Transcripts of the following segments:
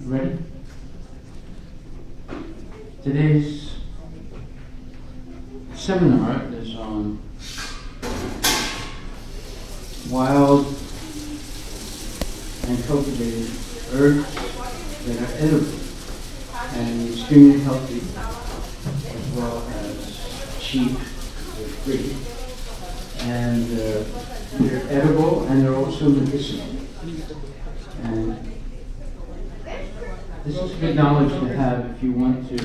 Ready? Today's seminar is on wild and cultivated herbs that are edible and extremely healthy, as well as cheap or free. And they're edible and they're also medicinal. And this is good knowledge to have if you want to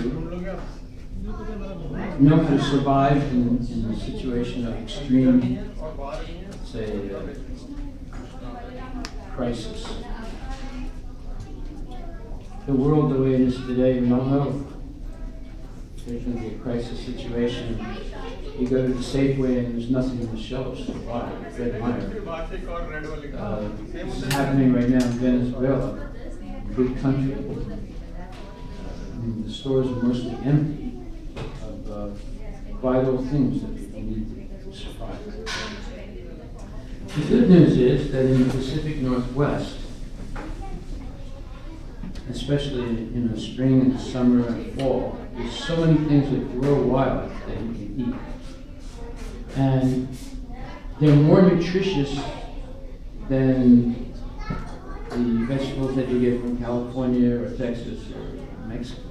know how to survive in a situation of extreme, say, crisis. The world the way it is today, we don't know. There's going to be a crisis situation. You go to the Safeway and there's nothing in the shelves to buy. Red wine. This is happening right now in Venezuela, a big country. The stores are mostly empty of vital things that people need to survive. The good news is that in the Pacific Northwest, especially in the spring and summer and fall, there's so many things that grow wild that you can eat. And they're more nutritious than the vegetables that you get from California or Texas or Mexico.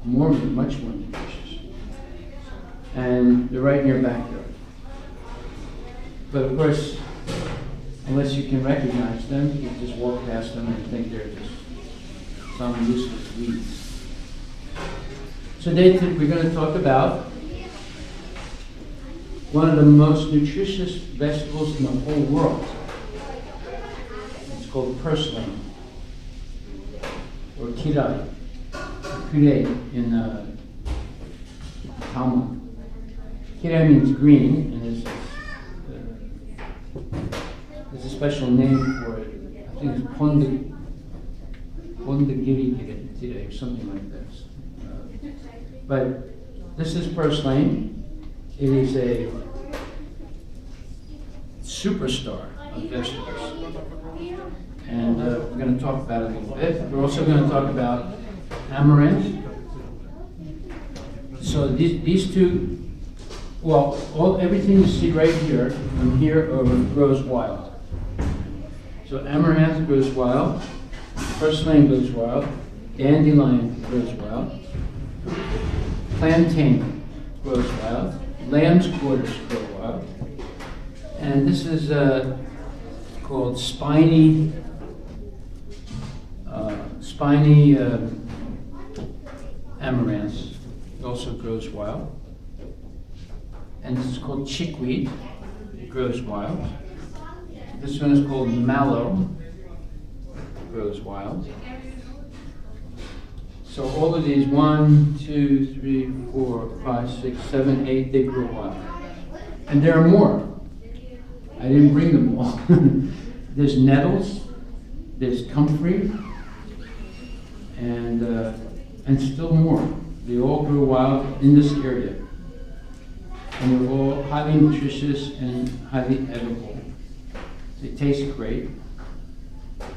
Much more nutritious. And they're right in your backyard. But of course, unless you can recognize them, you just walk past them and think they're just some useless weeds. So today we're going to talk about one of the most nutritious vegetables in the whole world. It's called purslane, or kirai, in Talmud. Kirai means green, and there's a special name for it. I think it's pondagiri or something like this. But this is purslane. It is a superstar of vegetables. And we're going to talk about it a little bit. We're also going to talk about amaranth. So these two, everything you see right here, from here over, grows wild. So amaranth grows wild, purslane grows wild, dandelion grows wild, plantain grows wild, lamb's quarters grow wild, and this is called spiny amaranth. It also grows wild. And this is called chickweed. It grows wild. This one is called mallow. It grows wild. So all of these, 1, 2, 3, 4, 5, 6, 7, 8, they grow wild. And there are more. I didn't bring them all. There's nettles, there's comfrey, and still more. They all grow wild in this area. And they're all highly nutritious and highly edible. They taste great.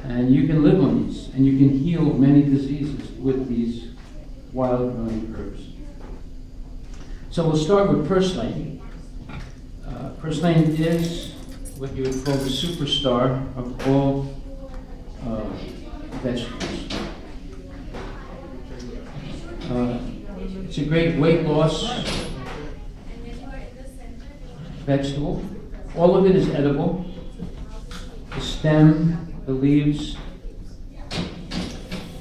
And you can live on these, and you can heal many diseases with these wild growing herbs. So we'll start with purslane. Purslane is what you would call the superstar of all vegetables. It's a great weight loss vegetable. All of it is edible. The stem, the leaves.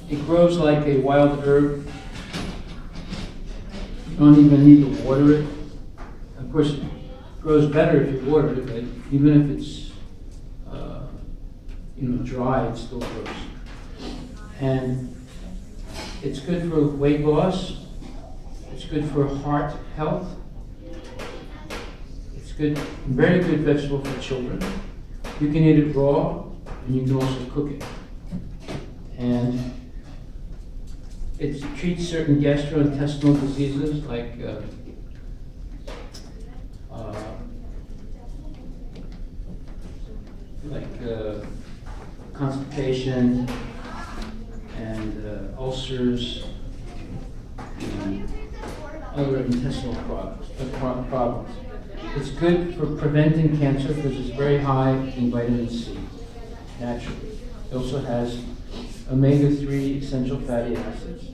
It grows like a wild herb. You don't even need to water it. Of course, it grows better if you water it, but even if it's dry, it still grows. And it's good for weight loss. It's good for heart health. It's good, very good vegetable for children. You can eat it raw, and you can also cook it. And it treats certain gastrointestinal diseases like constipation and ulcers, and other intestinal problems. It's good for preventing cancer because it's very high in vitamin C, naturally. It also has omega-3 essential fatty acids.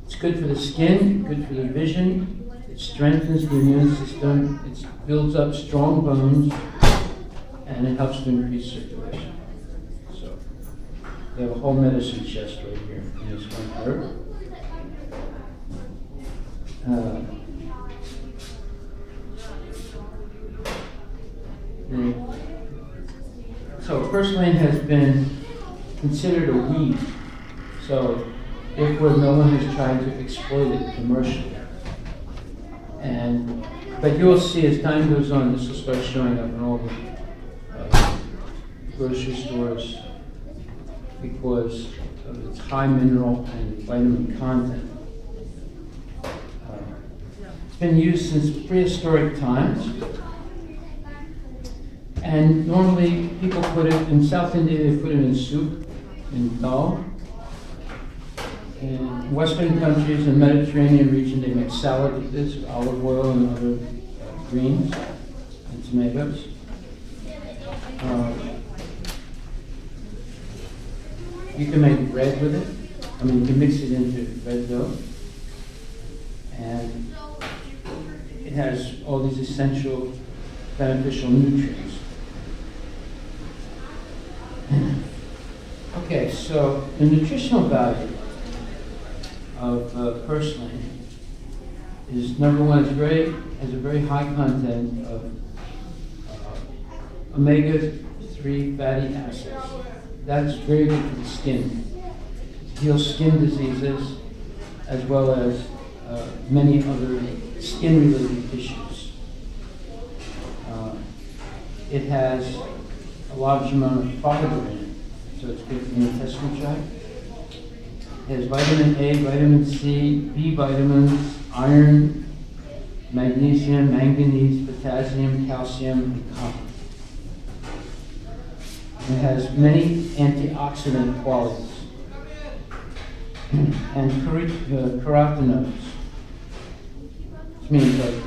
It's good for the skin, good for the vision. It strengthens the immune system. It builds up strong bones, and it helps to increase circulation. So they have a whole medicine chest right here in this one herb. So purslane has been considered a weed. So therefore no one has tried to exploit it commercially. But you will see as time goes on, this will start showing up in all the grocery stores because of its high mineral and vitamin content. It's been used since prehistoric times. And normally people put it, in South India they put it in soup, in dal. In Western countries, in the Mediterranean region, they make salad with this, with olive oil and other greens and tomatoes. You can make bread with it. I mean, you can mix it into bread dough. And it has all these essential beneficial nutrients. Okay, so the nutritional value of purslane is, number one, has a very high content of omega-3 fatty acids. That's very good for the skin. It heals skin diseases as well as many other skin-related issues. It has a large amount of fiber in it, so it's good for the intestinal tract. It has vitamin A, vitamin C, B vitamins, iron, magnesium, manganese, potassium, calcium, and copper. It has many antioxidant qualities and carotenoids, which means like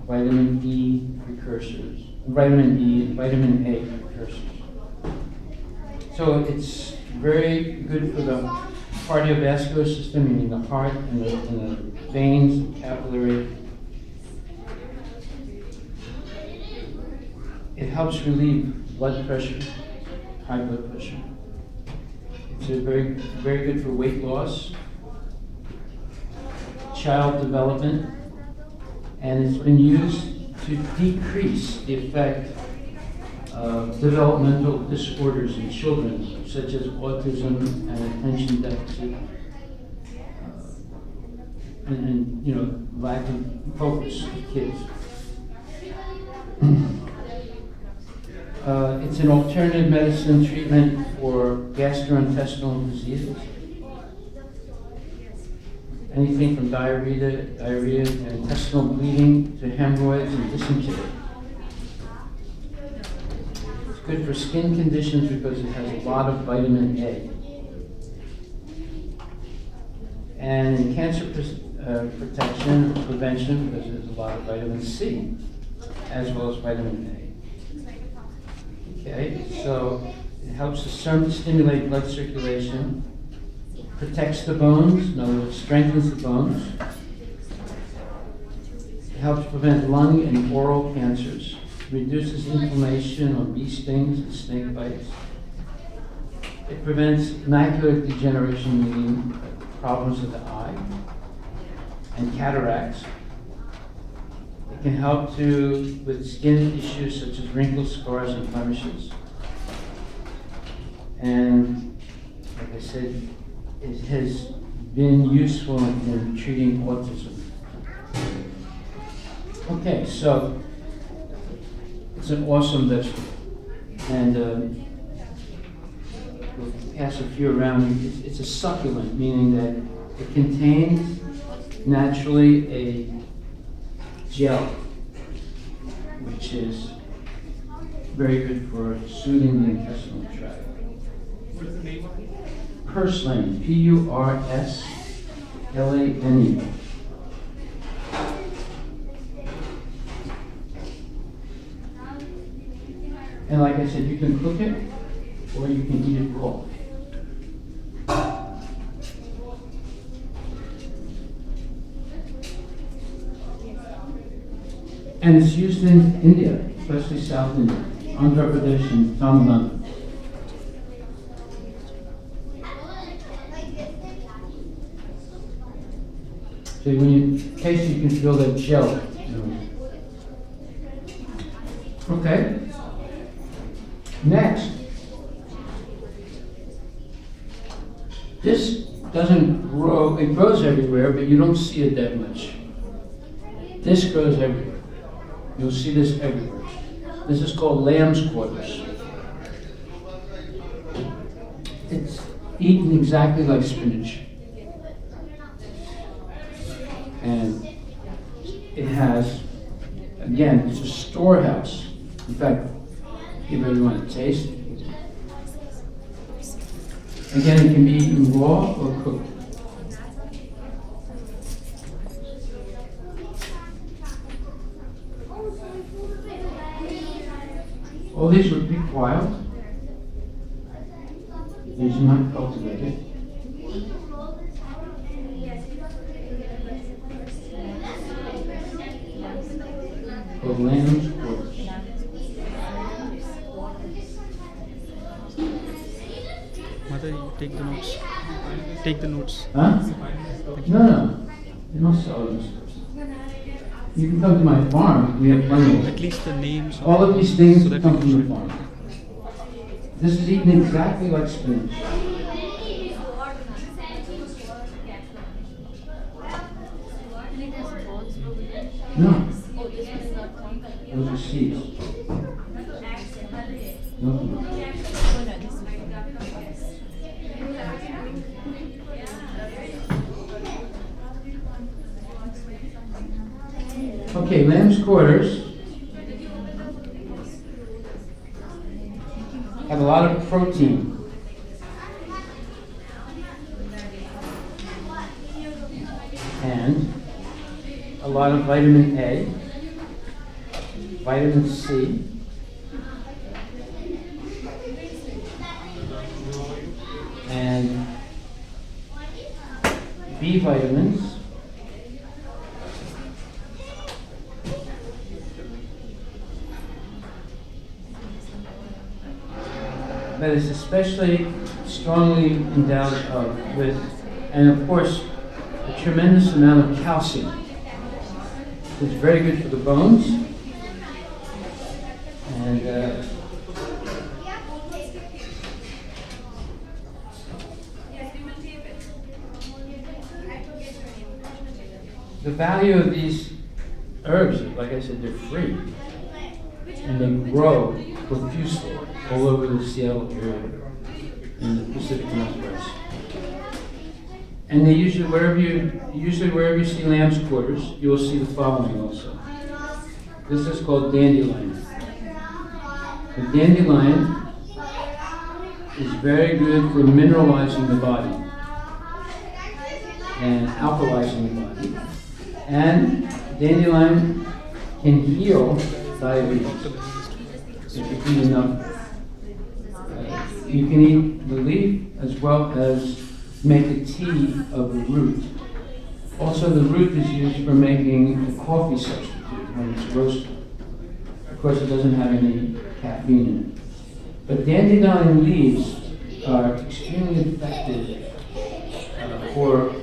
vitamin E precursors, vitamin E and vitamin A precursors. So it's very good for the cardiovascular system, meaning the heart and the veins, and capillary. It helps relieve blood pressure, high blood pressure. It's very good for weight loss, child development, and it's been used to decrease the effect of developmental disorders in children, such as autism and attention deficit, and lack of focus in kids. It's an alternative medicine treatment for gastrointestinal diseases. Anything from diarrhea to intestinal bleeding to hemorrhoids and dysentery. It's good for skin conditions because it has a lot of vitamin A. And in cancer protection, prevention, because there's a lot of vitamin C, as well as vitamin A. Okay, so it helps to stimulate blood circulation, protects the bones, in other words, strengthens the bones. It helps prevent lung and oral cancers, reduces inflammation or bee stings and snake bites. It prevents macular degeneration, meaning problems of the eye, and cataracts. It can help with skin issues such as wrinkles, scars, and blemishes. And like I said, it has been useful in treating autism. Okay, so it's an awesome vegetable. And we'll pass a few around. It's a succulent, meaning that it contains naturally a gel, which is very good for soothing the intestinal tract. What is the name of it? Purslane, Purslane. And like I said, you can cook it or you can eat it raw. And it's used in India, especially South India, Andhra Pradesh and Tamil Nadu. So when you taste it, you can feel that gel. Okay. Next, this doesn't grow, it grows everywhere, but you don't see it that much. This grows everywhere. You'll see this everywhere. This is called lamb's quarters. It's eaten exactly like spinach. And it has, again, it's a storehouse. In fact, give everyone a taste. Again, it can be eaten raw or cooked. All these would be wild. These are not cultivated. For lamb's quarters. Mother, you take the notes. Take the notes. Huh? No. They don't sell these. You can come to my farm. We have plenty of At least the names. all of these things so that come we from can the farm. This is eaten exactly like spinach. No. Those are seeds. No. Okay, lamb's quarters have a lot of protein. And a lot of vitamin A, vitamin C, and B vitamins, but it's especially strongly endowed with, and of course, a tremendous amount of calcium. It's very good for the bones, and the value of these herbs, like I said, they're free, and they grow profusely all over the Seattle area in the Pacific Northwest. And they usually wherever you see lamb's quarters, you will see the following also. This is called dandelion. The dandelion is very good for mineralizing the body and alkalizing the body. And dandelion can heal diabetes if you eat enough. You can eat the leaf as well as make a tea of the root. Also, the root is used for making a coffee substitute when it's roasted. Of course, it doesn't have any caffeine in it. But dandelion leaves are extremely effective for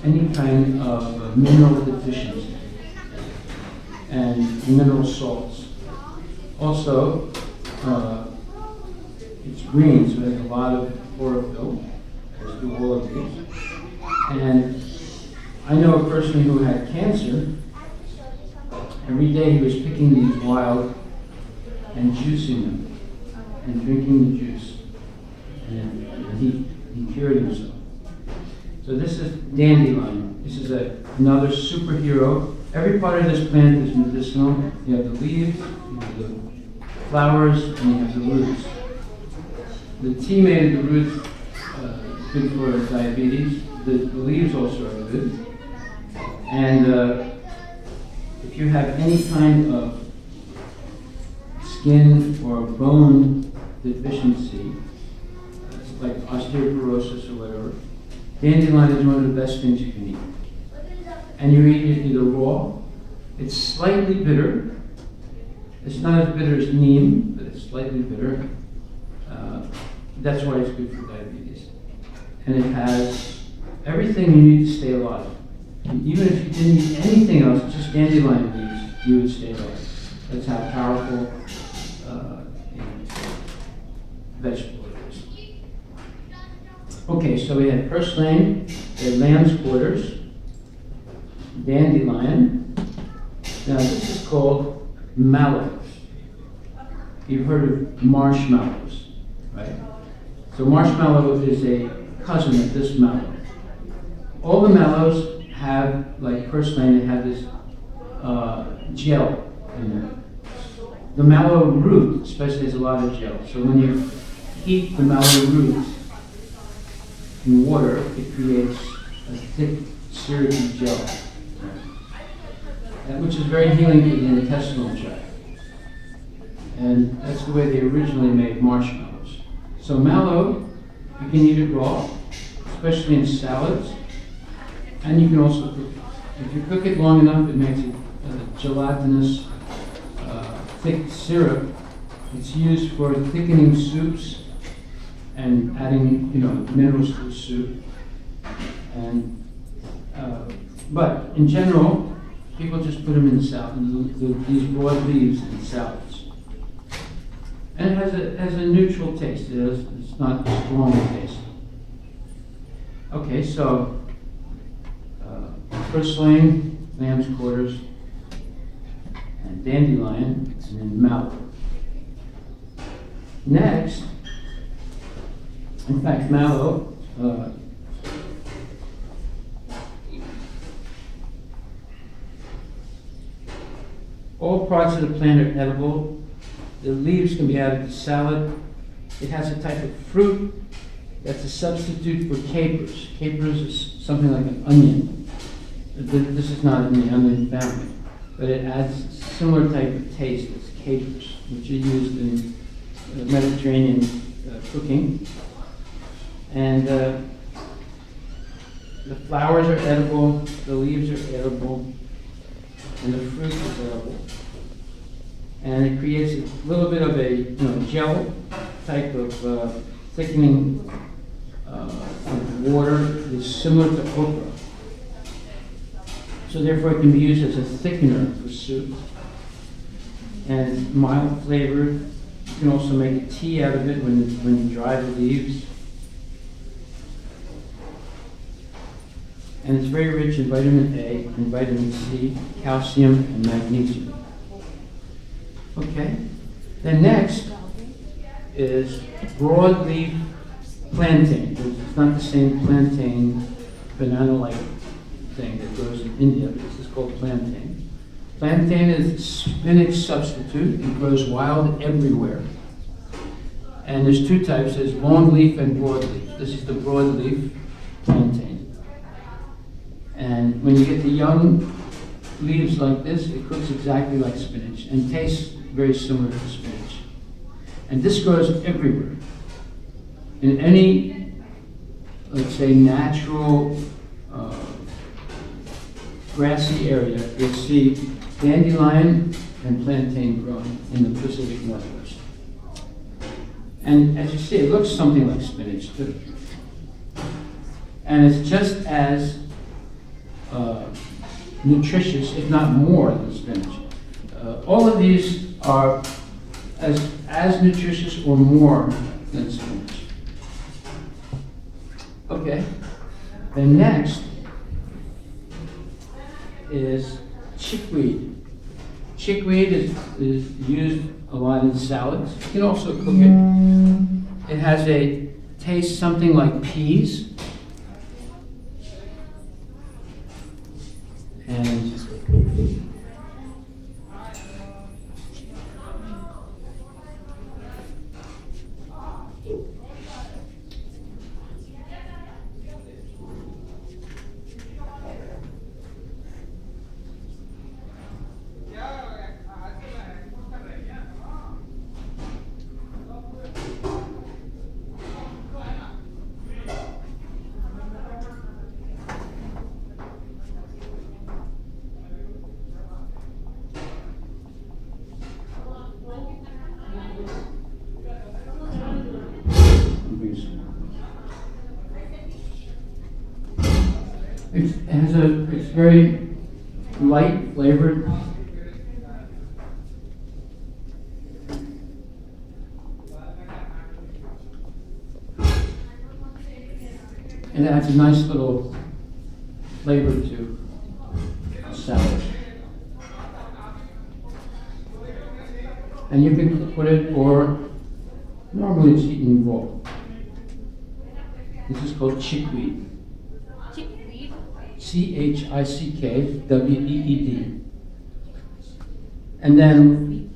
any kind of mineral deficiency and mineral salts. Also, it's green, so there's a lot of chlorophyll. Let's do all of these. And I know a person who had cancer. Every day he was picking these wild and juicing them and drinking the juice. And he cured himself. So this is dandelion. This is another superhero. Every part of this plant is medicinal. You have the leaves, you have the flowers, and you have the roots. The tea made of the roots good for diabetes. The leaves also are good. And if you have any kind of skin or bone deficiency, like osteoporosis or whatever, dandelion is one of the best things you can eat. And you eat it either raw. It's slightly bitter. It's not as bitter as neem, but it's slightly bitter. That's why it's good for diabetes. And it has everything you need to stay alive. And even if you didn't eat anything else, just dandelion leaves, you would stay alive. That's how powerful vegetable it is. Okay, so we had purslane, we had lamb's quarters, dandelion. Now this is called mallows. You've heard of marshmallows, right? So marshmallow is a cousin of this mallow. All the mallows have, like purslane, they have this gel in them. The mallow root especially has a lot of gel. So when you heat the mallow root in water, it creates a thick, syrupy gel, which is very healing for the intestinal tract. And that's the way they originally made marshmallows. So mallow, you can eat it raw, especially in salads. And you can also cook it. If you cook it long enough, it makes a gelatinous, thick syrup. It's used for thickening soups and adding, minerals to the soup. And but in general, people just put them in salad, these broad leaves in salads. And it has a neutral taste. It's not a strong taste. Okay, so purslane, lamb's quarters, and dandelion, and then mallow. Next, in fact, mallow, all parts of the plant are edible. The leaves can be added to salad. It has a type of fruit that's a substitute for capers. Capers is something like an onion. This is not in the onion family, but it adds a similar type of taste as capers, which are used in Mediterranean cooking. And the flowers are edible, the leaves are edible, and the fruit is edible. And it creates a little bit of a gel type of thickening of water that's similar to okra. So therefore it can be used as a thickener for soup. And it's mild flavored. You can also make a tea out of it when you dry the leaves. And it's very rich in vitamin A and vitamin C, calcium and magnesium. Okay, then next is broadleaf plantain. It's not the same plantain, banana-like thing that grows in India. This is called plantain. Plantain is a spinach substitute. It grows wild everywhere. And there's two types. There's long leaf and broadleaf. This is the broadleaf plantain. And when you get the young leaves like this, it cooks exactly like spinach and tastes very similar to spinach. And this grows everywhere. In any, let's say, natural grassy area, you'll see dandelion and plantain growing in the Pacific Northwest. And as you see, it looks something like spinach too. And it's just as nutritious, if not more, than spinach. All of these are as nutritious or more than spinach. Okay, then next is chickweed. Chickweed is used a lot in salads. You can also cook it. It has a taste something like peas. And It's very light flavored. And it adds a nice little flavor to the salad. And you can put it, or normally it's eaten raw. This is called chickweed. Chickweed? Chickweed. And then,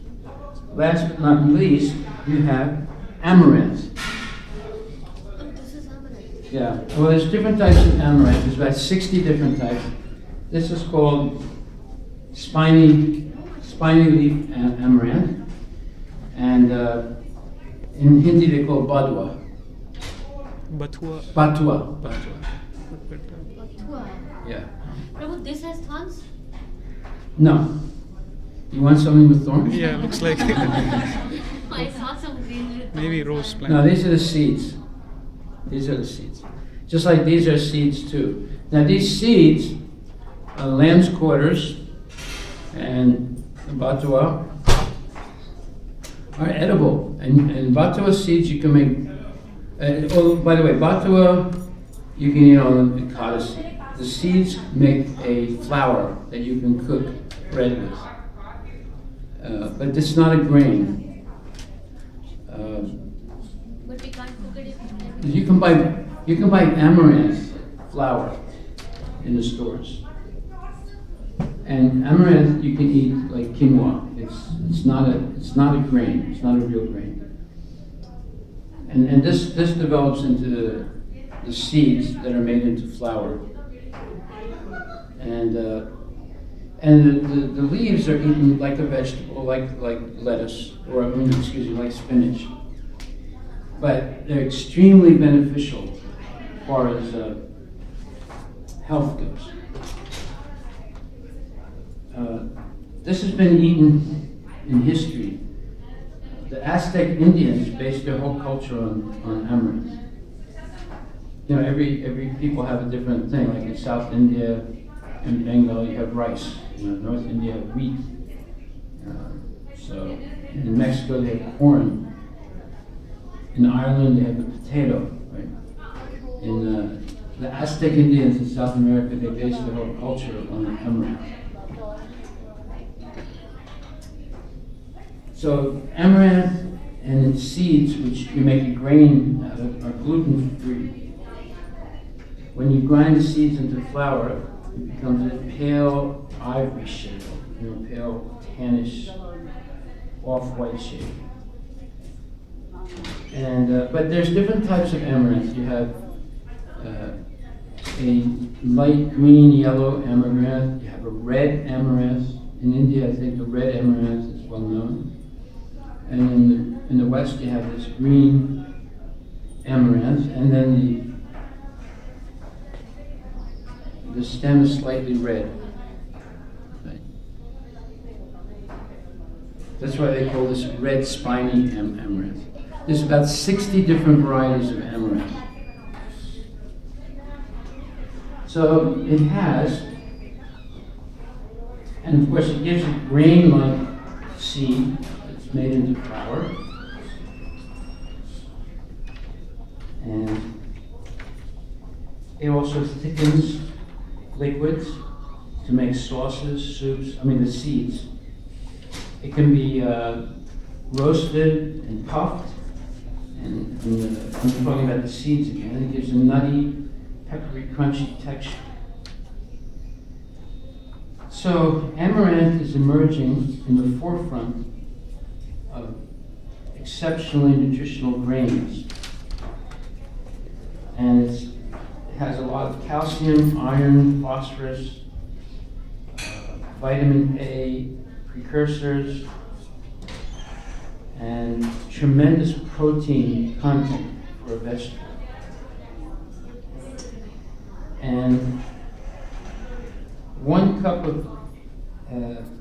last but not least, you have amaranth. Oh, this is amaranth. Yeah, well, there's different types of amaranth. There's about 60 different types. This is called spiny leaf amaranth. And in Hindi they call it badwa. Batua. Batua. Batua. Yeah. Prabhu, this has thorns? No. You want something with thorns? Yeah, looks like I saw some green with maybe thorns. rose plant. No, these are the seeds. These are the seeds. Just like these are seeds too. Now these seeds, lamb's quarters and batua, are edible. And batua seeds you can make. Oh, by the way, batua you can eat on the cotta seed. The seeds make a flour that you can cook bread with. But it's not a grain. But we can't cook it if You can buy amaranth flour in the stores. And amaranth you can eat like quinoa. It's not a grain. It's not a real grain. And this develops into the seeds that are made into flour. And the leaves are eaten like a vegetable, like lettuce, or like spinach. But they're extremely beneficial as far as health goes. This has been eaten in history. The Aztec Indians based their whole culture on amaranth. You know, every people have a different thing. Like in South India and Bengal, you have rice. You know, North India have wheat. So in Mexico they have corn. In Ireland they have the potato. Right? In the Aztec Indians in South America, they based their whole culture on amaranth. So amaranth and its seeds, which you make a grain out of, are gluten-free. When you grind the seeds into flour, it becomes a pale ivory shade, pale tannish, off-white shade. And but there's different types of amaranth. You have a light green, yellow amaranth. You have a red amaranth. In India, I think the red amaranth is well known. And in the West, you have this green amaranth, and then the stem is slightly red. Right. That's why they call this red spiny amaranth. There's about 60 different varieties of amaranth. So it has, and of course it gives a grain-like seed that's made into flour. And it also thickens liquids to make sauces, soups, the seeds. It can be roasted and puffed. And I'm talking about the seeds again. It gives a nutty, peppery, crunchy texture. So amaranth is emerging in the forefront of exceptionally nutritional grains. And it has a lot of calcium, iron, phosphorus, vitamin A precursors, and tremendous protein content for a vegetable. And 1 cup of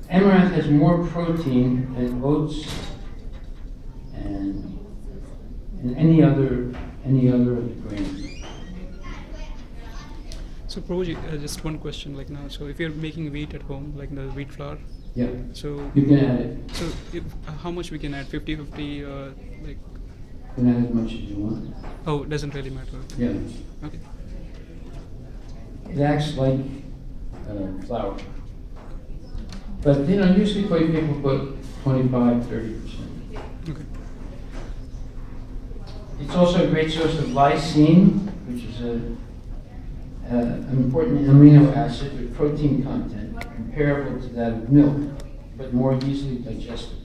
amaranth has more protein than oats and any other of the grains. So Prabhuji, just one question like now. So if you're making wheat at home, like the wheat flour, Yeah, so you can add it. so how much we can add? 50-50, like, You can add as much as you want. oh, it doesn't really matter. Yeah. Okay. It acts like flour. But, usually people put 25-30%. Okay. It's also a great source of lysine, which is an important amino acid with protein content comparable to that of milk, but more easily digested.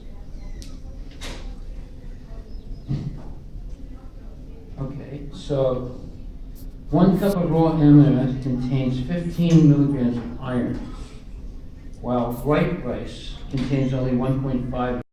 Okay, so 1 cup of raw almond contains 15 milligrams of iron, while white rice contains only 1.5